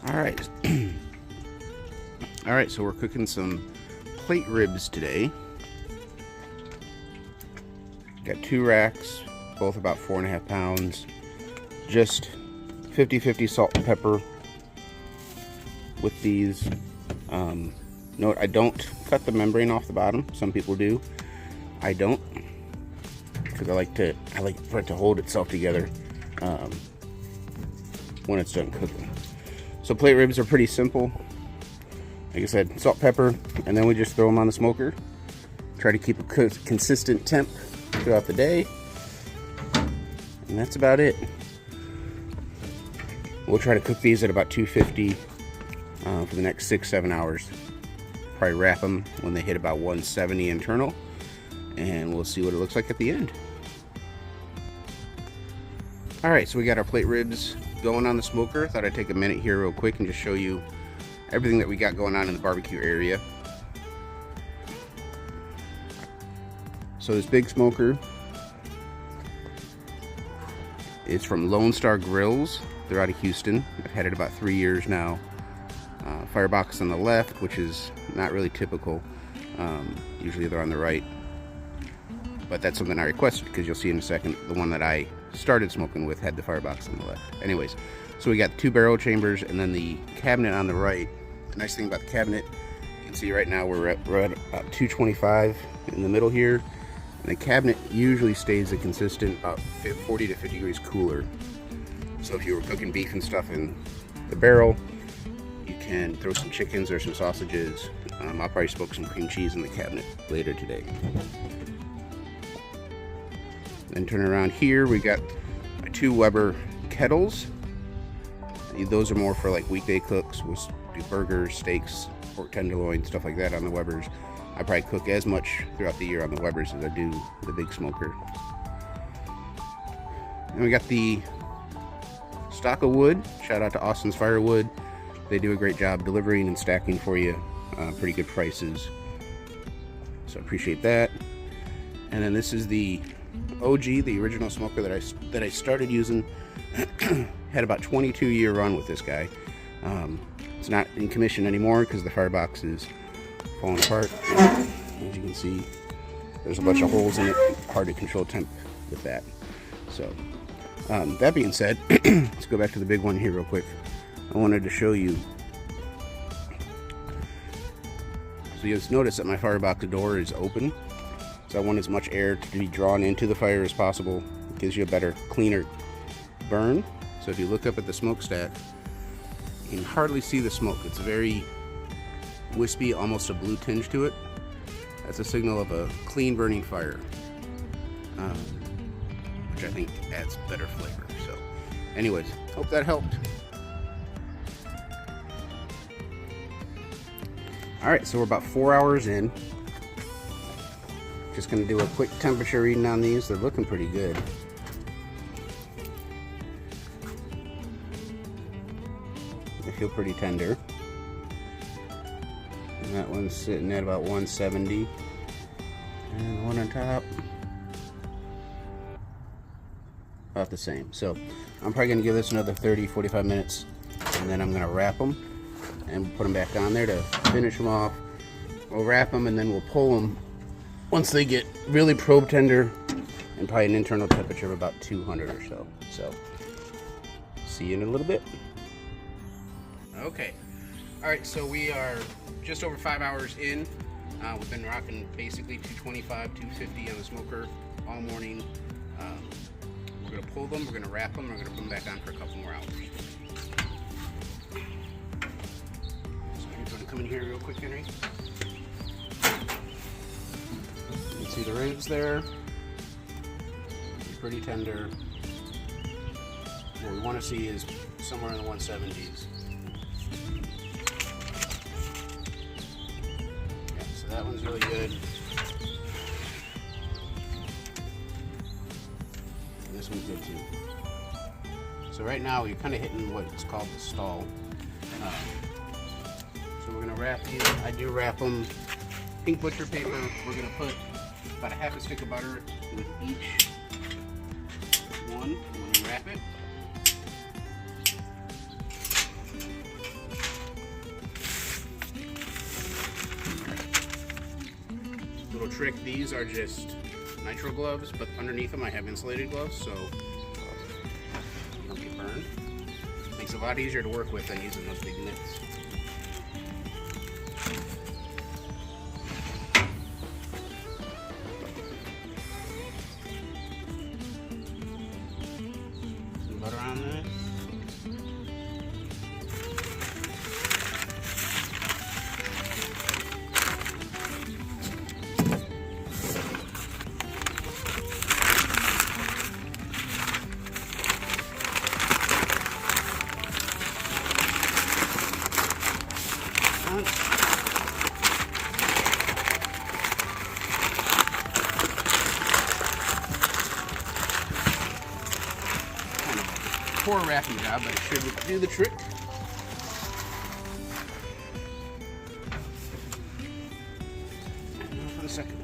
Alright. Alright, so we're cooking some plate ribs today. Got 2 racks, both about 4.5 pounds. Just 50-50 salt and pepper with these. Note, I don't cut the membrane off the bottom. Some people do. I don't, because I like for it to hold itself together when it's done cooking. So plate ribs are pretty simple. Like I said, salt, pepper, and then we just throw them on the smoker. Try to keep a consistent temp throughout the day, and that's about it. We'll try to cook these at about 250 for the next 6-7 hours. Probably wrap them when they hit about 170 internal, and we'll see what it looks like at the end. Alright, so we got our plate ribs going on the smoker. Thought I'd take a minute here real quick and just show you everything that we got going on in the barbecue area. So this big smoker is from Lone Star Grills. They're out of Houston. I've had it about 3 years now. Firebox on the left, which is not really typical. Usually they're on the right. But that's something I requested, because you'll see in a second, the one that I started smoking with had the firebox on the left. Anyways, so we got 2 barrel chambers and then the cabinet on the right. The nice thing about the cabinet, you can see right now we're at about 225 in the middle here. And the cabinet usually stays a consistent about 40 to 50 degrees cooler. So if you were cooking beef and stuff in the barrel, you can throw some chickens or some sausages. I'll probably smoke some cream cheese in the cabinet later today. Then turn around here, we got my 2 Weber kettles. Those are more for like weekday cooks. We'll do burgers, steaks, pork tenderloin, stuff like that on the Webers. I probably cook as much throughout the year on the Webers as I do the big smoker. And we got the stock of wood. Shout out to Austin's Firewood. They do a great job delivering and stacking for you. Pretty good prices. So I appreciate that. And then this is the OG, the original smoker that I started using. Had about 22-year run with this guy. It's not in commission anymore because the firebox is falling apart. As you can see, there's a bunch of holes in it. Hard to control temp with that. So that being said, let's go back to the big one here real quick. I wanted to show you. So you'll notice that my firebox door is open. So I want as much air to be drawn into the fire as possible. It gives you a better, cleaner burn. So if you look up at the smokestack, you can hardly see the smoke. It's very wispy, almost a blue tinge to it. That's a signal of a clean burning fire, which I think adds better flavor. So anyways, hope that helped. Alright, so we're about 4 hours in. Just going to do a quick temperature reading on these. They're looking pretty good. They feel pretty tender. And that one's sitting at about 170. And the one on top, about the same. So I'm probably going to give this another 30-45 minutes. And then I'm going to wrap them and put them back on there to finish them off. We'll wrap them and then we'll pull them once they get really probe tender, and probably an internal temperature of about 200 or so. So, see you in a little bit. Okay. Alright, so we are just over 5 hours in. We've been rocking basically 225, 250 on the smoker all morning. We're going to pull them, we're going to wrap them, we're going to put them back on for a couple more hours. So I'm going to come in here real quick, Henry. See the ribs there, pretty tender. What we want to see is somewhere in the 170s. Yeah, so that one's really good. And this one's good too. So right now you're kind of hitting what's called the stall. So we're going to wrap these. I do wrap them pink butcher paper. We're going to put about a half a stick of butter with each one when you wrap it. trick, these are just nitro gloves, but underneath them I have insulated gloves, so you don't get burned. Makes it a lot easier to work with than using those big mitts. Some butter on that. Poor wrapping job, but it should do the trick. And now for the second one.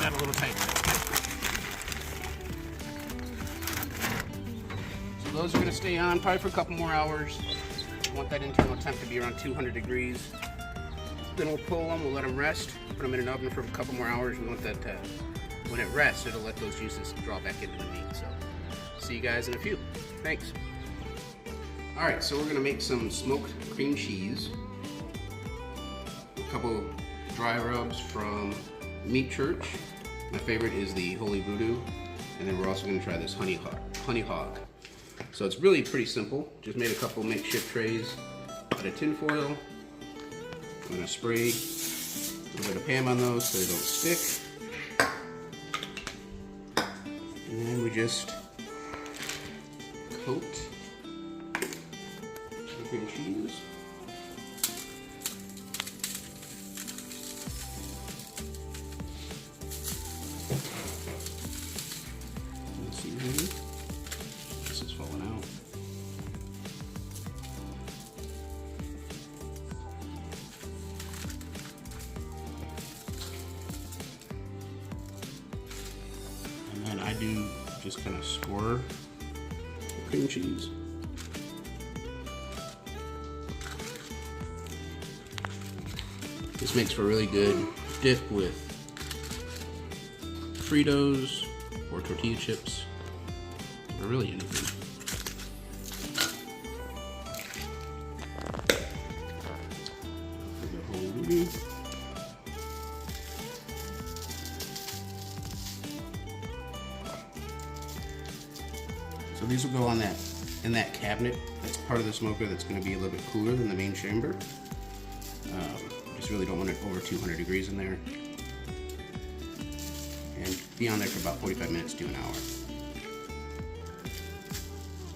Got a little tight. So those are going to stay on probably for a couple more hours. I want that internal temp to be around 200 degrees. Then we'll pull them, we'll let them rest, put them in an oven for a couple more hours. We want that to, when it rests, it'll let those juices draw back into the meat. So see you guys in a few. Thanks. Alright, so we're going to make some smoked cream cheese. A couple dry rubs from Meat Church. My favorite is the Holy Voodoo, and then we're also going to try this honey hog. So it's really pretty simple. Just made a couple makeshift trays out of tin foil. I'm going to spray a little bit of Pam on those so they don't stick. And then we just coat the cream cheese. This is falling out. And then I do just kind of score the cream cheese. This makes for a really good dip with Fritos or tortilla chips. Or really anything. So these will go on that in that cabinet. That's part of the smoker that's going to be a little bit cooler than the main chamber. Just really don't want it over 200 degrees in there. And be on there for about 45 minutes to an hour.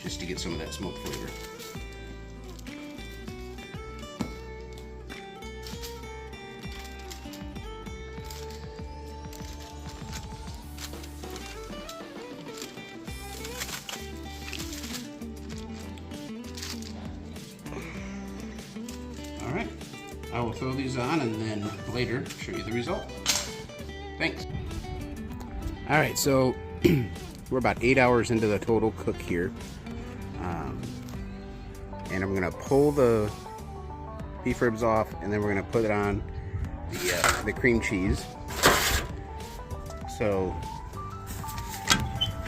Just to get some of that smoke flavor. All right, I will throw these on and then later show you the result. Thanks. All right, so we're about 8 hours into the total cook here. And I'm gonna pull the beef ribs off, and then we're gonna put it on the cream cheese. So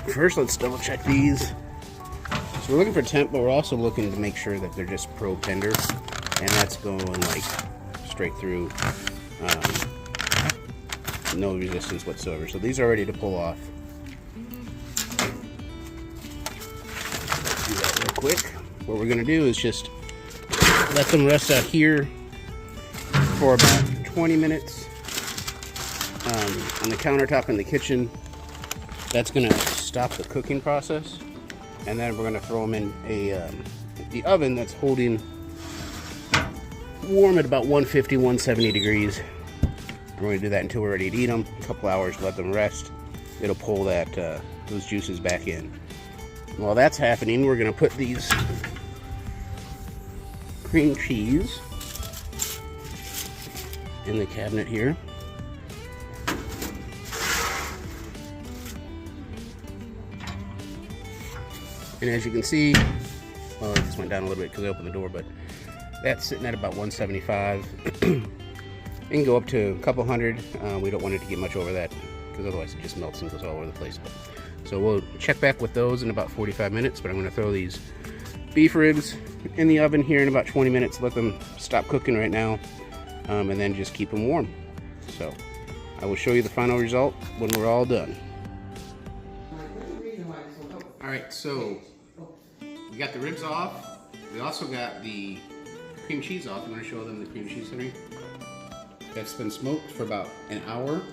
first, let's double check these. So we're looking for temp, but we're also looking to make sure that they're just pro tender, and that's going like straight through, no resistance whatsoever. So these are ready to pull off. Let's do that real quick. What we're going to do is just let them rest out here for about 20 minutes on the countertop in the kitchen. That's going to stop the cooking process, and then we're going to throw them in the oven that's holding warm at about 150, 170 degrees. We're going to do that until we're ready to eat them. A couple hours, let them rest. It'll pull those juices back in. While that's happening, we're going to put these cream cheese in the cabinet here. And as you can see, well, it just went down a little bit because I opened the door, but that's sitting at about 175. It can go up to a couple hundred. We don't want it to get much over that because otherwise it just melts and goes all over the place. So we'll check back with those in about 45 minutes, but I'm going to throw these beef ribs in the oven here in about 20 minutes, let them stop cooking right now, and then just keep them warm. So I will show you the final result when we're all done. Alright, so we got the ribs off. We also got the cream cheese off. I'm going to show them the cream cheese, Henry. That's been smoked for about an hour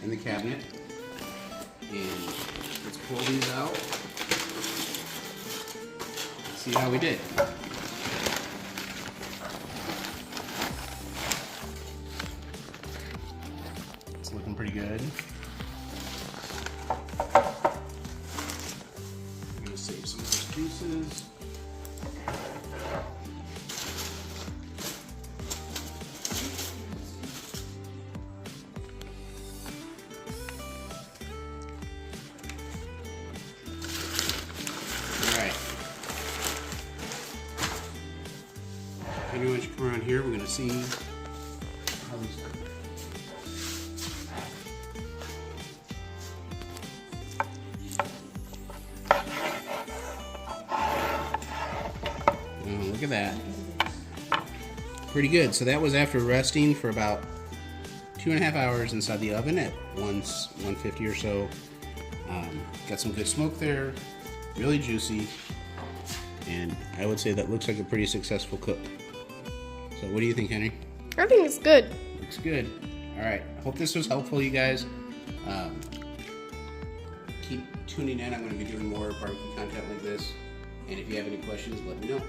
in the cabinet. And let's pull these out. See how we did. It's looking pretty good. I'm gonna save some of those juices. Everyone should come around here. We're going to see how these cook. Oh, look at that. Pretty good. So that was after resting for about 2.5 hours inside the oven at 150 or so. Got some good smoke there. Really juicy. And I would say that looks like a pretty successful cook. So what do you think, Henry? I think it's good. Looks good. All right. Hope this was helpful, you guys. Keep tuning in. I'm going to be doing more barbecue content like this. And if you have any questions, let me know.